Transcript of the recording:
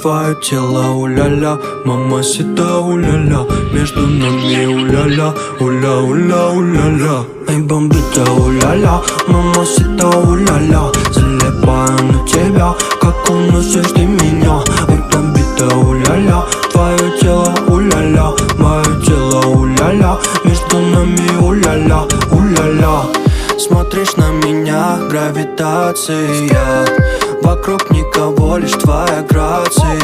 твое тело, уля-ля, мамасита, уля-ля, между нами уля-ля, уля-уля, уля-ля. Эй, бомбита, уля-ля, мамасита, уля-ля, залипаю на тебя, как уносишь ты меня. Эй, бомбита, уля-ля, твое тело, уля-ля, мое тело, уля-ля, между нами уля-ля, уля-ля. Смотришь на меня, гравитация, вокруг никого, лишь твоя грация.